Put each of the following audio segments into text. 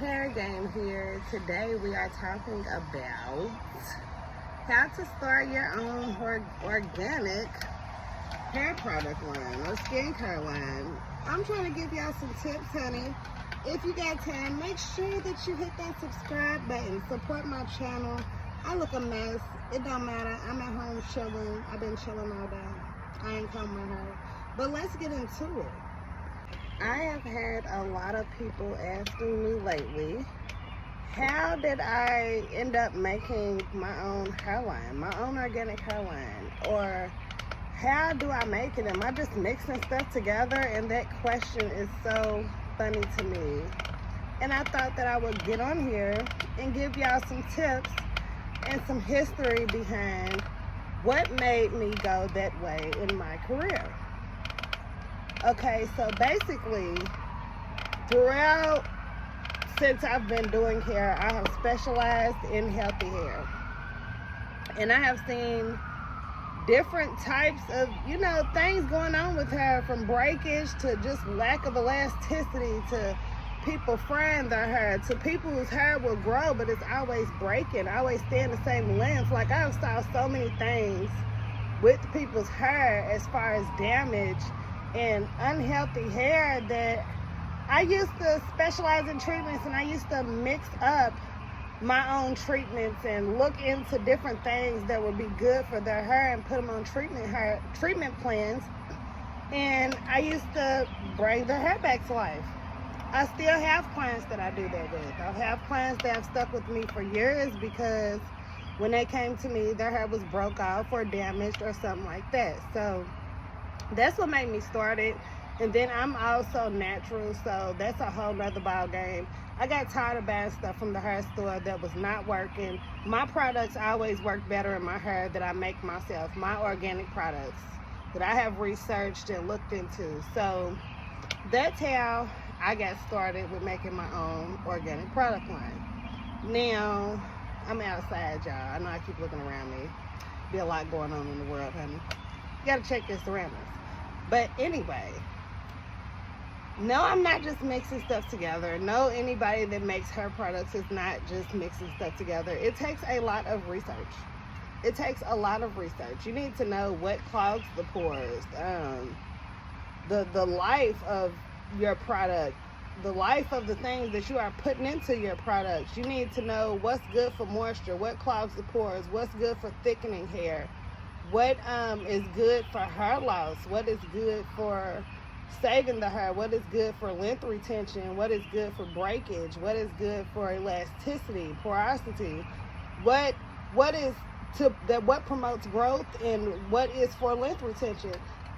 hair game here. Today we are talking about how to start your own organic hair product line or skincare line. I'm trying to give y'all some tips, honey. If you got time, make sure that you hit that subscribe button. Support my channel. I look a mess. It don't matter. I'm at home chilling. I've been chilling all day. I ain't combing my hair. But let's get into it. I have had a lot of people asking me lately, how did I end up making my own hairline, my own organic hairline? Or how do I make it? Am I just mixing stuff together? And that question is so funny to me. And I thought that I would get on here and give y'all some tips and some history behind what made me go that way in my career. Okay, so basically, throughout, since I've been doing hair, I have specialized in healthy hair. And I have seen different types of, things going on with hair, from breakage to just lack of elasticity, to people frying their hair, to people whose hair will grow, but it's always breaking, always staying the same length. Like, I've saw so many things with people's hair as far as damage and unhealthy hair that I used to specialize in treatments, and I used to mix up my own treatments and look into different things that would be good for their hair and put them on treatment plans. And I used to bring their hair back to life. I still have clients that I do that with. I have clients that have stuck with me for years because when they came to me, their hair was broke off or damaged or something like that. So that's what made me start it. And then I'm also natural, so that's a whole nother ball game. I got tired of buying stuff from the hair store that was not working. My products always work better in my hair that I make myself, my organic products that I have researched and looked into. So that's how I got started with making my own organic product line. Now, I'm outside, y'all. I know I keep looking around me. Be a lot going on in the world, honey. You gotta check your surroundings. But anyway, no, I'm not just mixing stuff together. No, anybody that makes hair products is not just mixing stuff together. It takes a lot of research. It takes a lot of research. You need to know what clogs the pores, the life of your product, the life of the things that you are putting into your products. You need to know what's good for moisture, what clogs the pores, what's good for thickening hair, what is good for hair loss, what is good for saving the hair, what is good for length retention, what is good for breakage, what is good for elasticity, porosity, what promotes growth, and what is for length retention.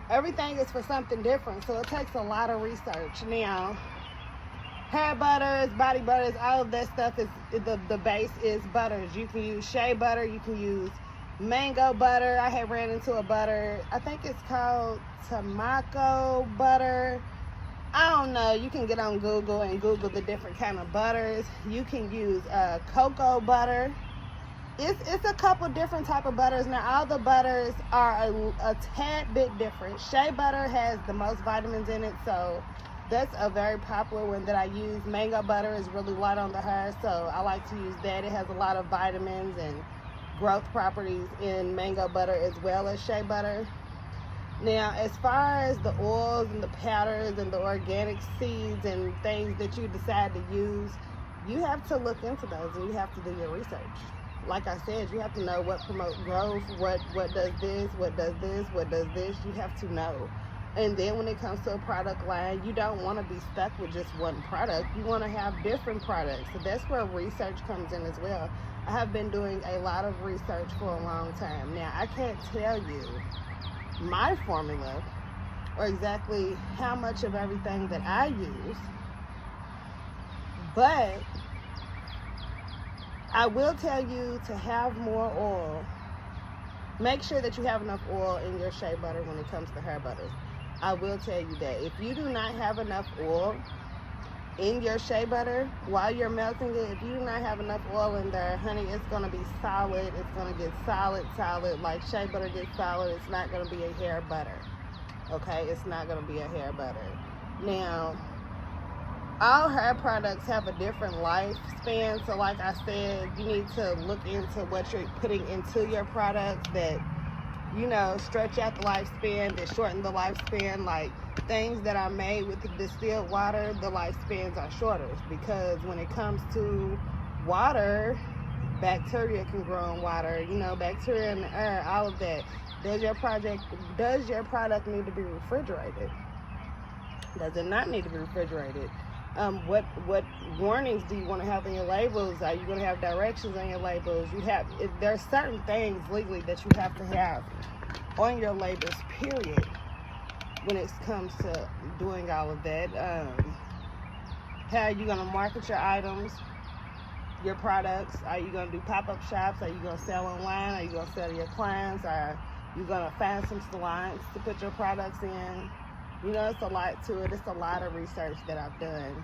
Everything is for something different, so it takes a lot of research. Now, hair butters, body butters, all of that stuff is the base is butters. You can use shea butter, you can use mango butter. I had ran into a butter, I think it's called Tamako butter. I don't know. You can get on Google and Google the different kind of butters. You can use cocoa butter. It's a couple different type of butters. Now, all the butters are a tad bit different. Shea butter has the most vitamins in it, so that's a very popular one that I use. Mango butter is really light on the hair, so I like to use that. It has a lot of vitamins and growth properties in mango butter as well as shea butter. Now, as far as the oils and the powders and the organic seeds and things that you decide to use, you have to look into those and you have to do your research. Like I said, you have to know what promotes growth, what does this, what does this, what does this. You have to know. And then when it comes to a product line, you don't want to be stuck with just one product. You want to have different products. So that's where research comes in as well. I have been doing a lot of research for a long time. Now, I can't tell you my formula or exactly how much of everything that I use, but I will tell you to have more oil. Make sure that you have enough oil in your shea butter when it comes to hair butters. I will tell you that if you do not have enough oil in your shea butter while you're melting it, if you do not have enough oil in there, honey, it's going to be solid. It's going to get solid like shea butter gets solid. It's not going to be a hair butter. Okay, it's not going to be a hair butter. Now, all hair products have a different lifespan. So like I said, you need to look into what you're putting into your products that, you know, stretch out the lifespan, that shorten the lifespan. Like things that are made with the distilled water, the lifespans are shorter, because when it comes to water, bacteria can grow in water, you know, bacteria in the air, all of that. Does your product need to be refrigerated? Does it not need to be refrigerated? What warnings do you want to have on your labels? Are you going to have directions on your labels? There's certain things legally that you have to have on your labels, period, when it comes to doing all of that. How are you going to market your items, your products? Are you going to do pop-up shops? Are you going to sell online? Are you going to sell to your clients? Are you going to find some salons to put your products in? You know, it's a lot to it. It's a lot of research that I've done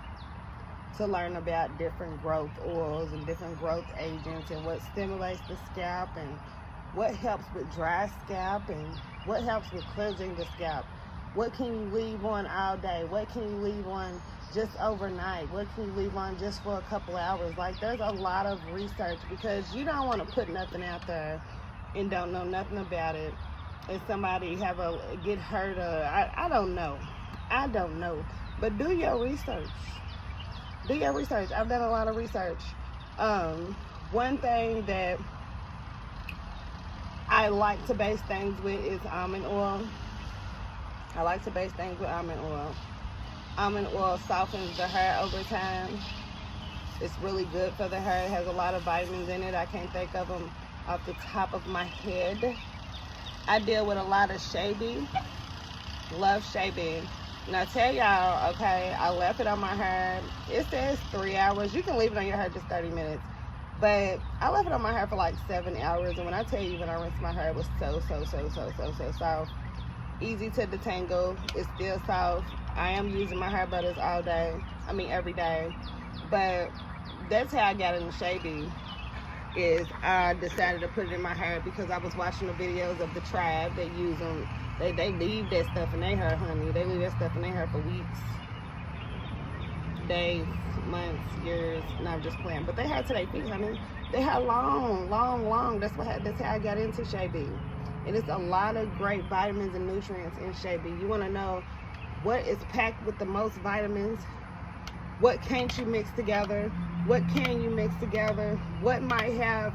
to learn about different growth oils and different growth agents, and what stimulates the scalp, and what helps with dry scalp, and what helps with cleansing the scalp. What can you leave on all day? What can you leave on just overnight? What can you leave on just for a couple hours? Like, there's a lot of research, because you don't want to put nothing out there and don't know nothing about it, and somebody get hurt, or I don't know. But do your research. I've done a lot of research. One thing that I like to base things with is almond oil. Almond oil softens the hair over time. It's really good for the hair. It has a lot of vitamins in it. I can't think of them off the top of my head. I deal with a lot of shea bee. Love shea bee. And I tell y'all, okay, I left it on my hair. It says 3 hours. You can leave it on your hair just 30 minutes. But I left it on my hair for like 7 hours. And when I tell you, when I rinsed my hair, it was so soft. Easy to detangle. It's still soft. I am using my hair butters every day. But that's how I got into shea bee. Is I decided to put it in my hair because I was watching the videos of the tribe. They use them. They leave that stuff in their hair, honey. They leave that stuff in their hair for weeks, days, months, years. Not just playing, but they had to their feet, honey. They had long. That's how I got into shea bee. And it's a lot of great vitamins and nutrients in shea bee. You want to know what is packed with the most vitamins? What can't you mix together? What can you mix together? What might have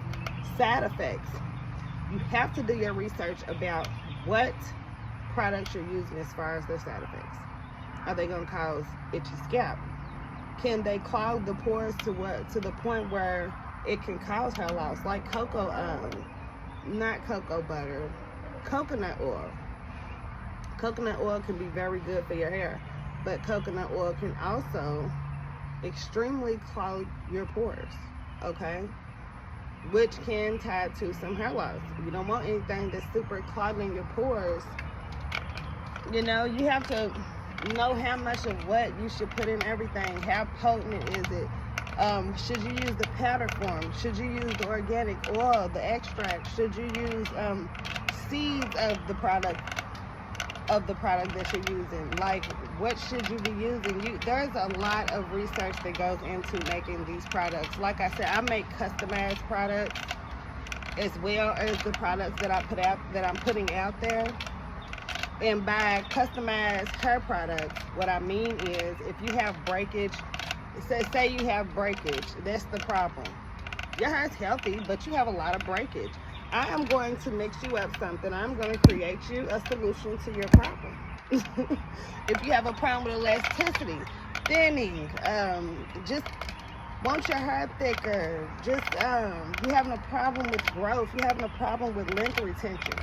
side effects? You have to do your research about what products you're using as far as their side effects. Are they going to cause itchy scalp? Can they clog the pores to the point where it can cause hair loss? Like not cocoa butter, coconut oil. Coconut oil can be very good for your hair, but coconut oil can also extremely clog your pores, okay? Which can tie to some hair loss. You don't want anything that's super clogging your pores. You know, you have to know how much of what you should put in everything. How potent is it? Should you use the powder form? Should you use the organic oil, the extract? Should you use seeds of the product that you're using? Like, what should you be using? There's a lot of research that goes into making these products. Like I said, I make customized products as well as the products that I'm putting out there. And by customized hair products, what I mean is, if you have breakage, say you have breakage, that's the problem. Your hair's healthy, but you have a lot of breakage. I am going to mix you up something. I'm going to create you a solution to your problem. If you have a problem with elasticity, thinning, just want your hair thicker, just you having a problem with growth, you having a problem with length retention.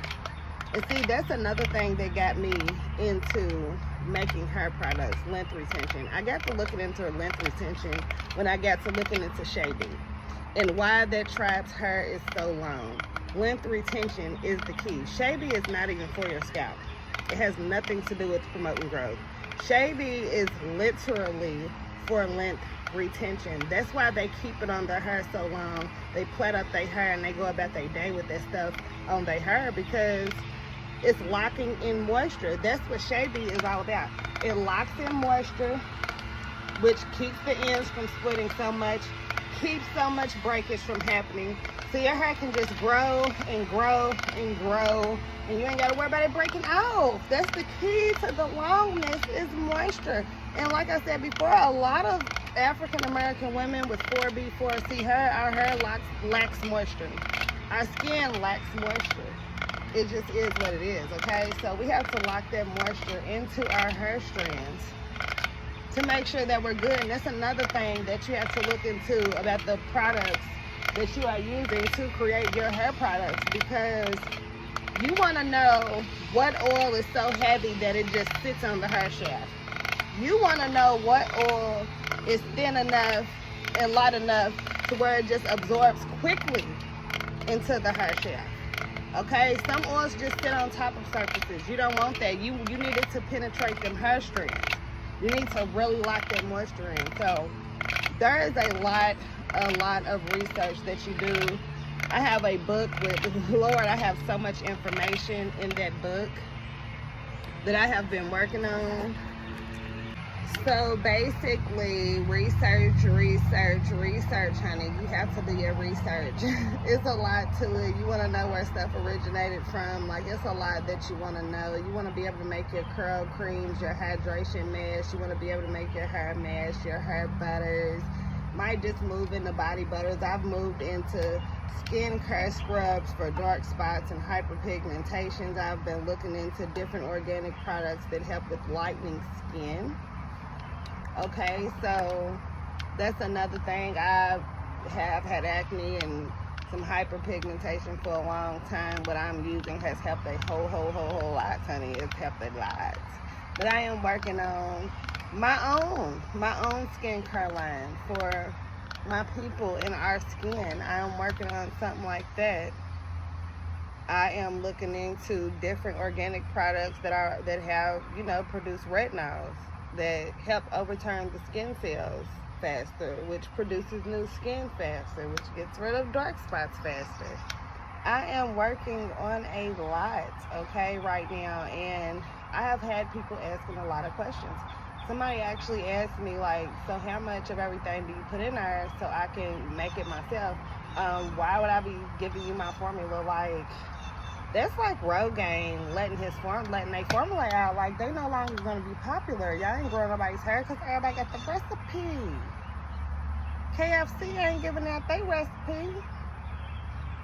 And see, that's another thing that got me into making hair products, length retention. I got to looking into length retention when I got to looking into shea bee and why that tribe's hair is so long. Length retention is the key. Shea bee is not even for your scalp. It has nothing to do with promoting growth. Shea bee is literally for length retention. That's why they keep it on their hair so long. They plait up their hair and they go about their day with that stuff on their hair, because it's locking in moisture. That's what shea bee is all about. It locks in moisture. which keeps the ends from splitting so much, keeps so much breakage from happening. So your hair can just grow and grow and grow, and you ain't got to worry about it breaking off. That's the key to the longness, is moisture. And like I said before, a lot of African American women with 4B, 4C hair, our hair lacks moisture. Our skin lacks moisture. It just is what it is, okay? So we have to lock that moisture into our hair strands to make sure that we're good. And that's another thing that you have to look into about the products that you are using to create your hair products, because you want to know what oil is so heavy that it just sits on the hair shaft. You want to know what oil is thin enough and light enough to where it just absorbs quickly into the hair shaft. Okay, some oils just sit on top of surfaces. You don't want that. You need it to penetrate them hair strands. You need to really lock that moisture in. So there is a lot of research that you do. I have a book with, Lord, I have so much information in that book that I have been working on. So basically, research, honey. You have to do your research. It's a lot to it. You want to know where stuff originated from. Like, it's a lot that you want to know. You want to be able to make your curl creams, your hydration mask. You want to be able to make your hair mask, your hair butters. Might just move into body butters. I've moved into skin care scrubs for dark spots and hyperpigmentations. I've been looking into different organic products that help with lightening skin. Okay, so that's another thing. I have had acne and some hyperpigmentation for a long time. What I'm using has helped a whole lot, honey. It's helped a lot. But I am working on my own skincare line for my people in our skin. I am working on something like that. I am looking into different organic products that have, produce retinols that help overturn the skin cells faster, which produces new skin faster, which gets rid of dark spots faster. I am working on a lot, okay, right now, and I have had people asking a lot of questions. Somebody actually asked me, like, so how much of everything do you put in there so I can make it myself? Why would I be giving you my formula? Like, that's like Rogaine letting their formula out. Like, they no longer going to be popular. Y'all ain't growing nobody's hair because everybody got the recipe. KFC ain't giving out their recipe.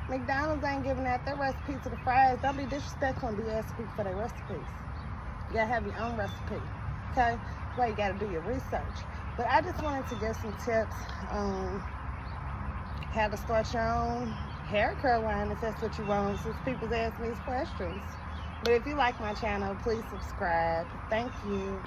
McDonald's ain't giving out their recipe to the fries. Don't be disrespectful and be asking people for their recipes. You got to have your own recipe. Okay? That's why you got to do your research. But I just wanted to give some tips on how to start your own hair curl line if that's what you want, since people's asking these questions. But if you like my channel, please subscribe. Thank you.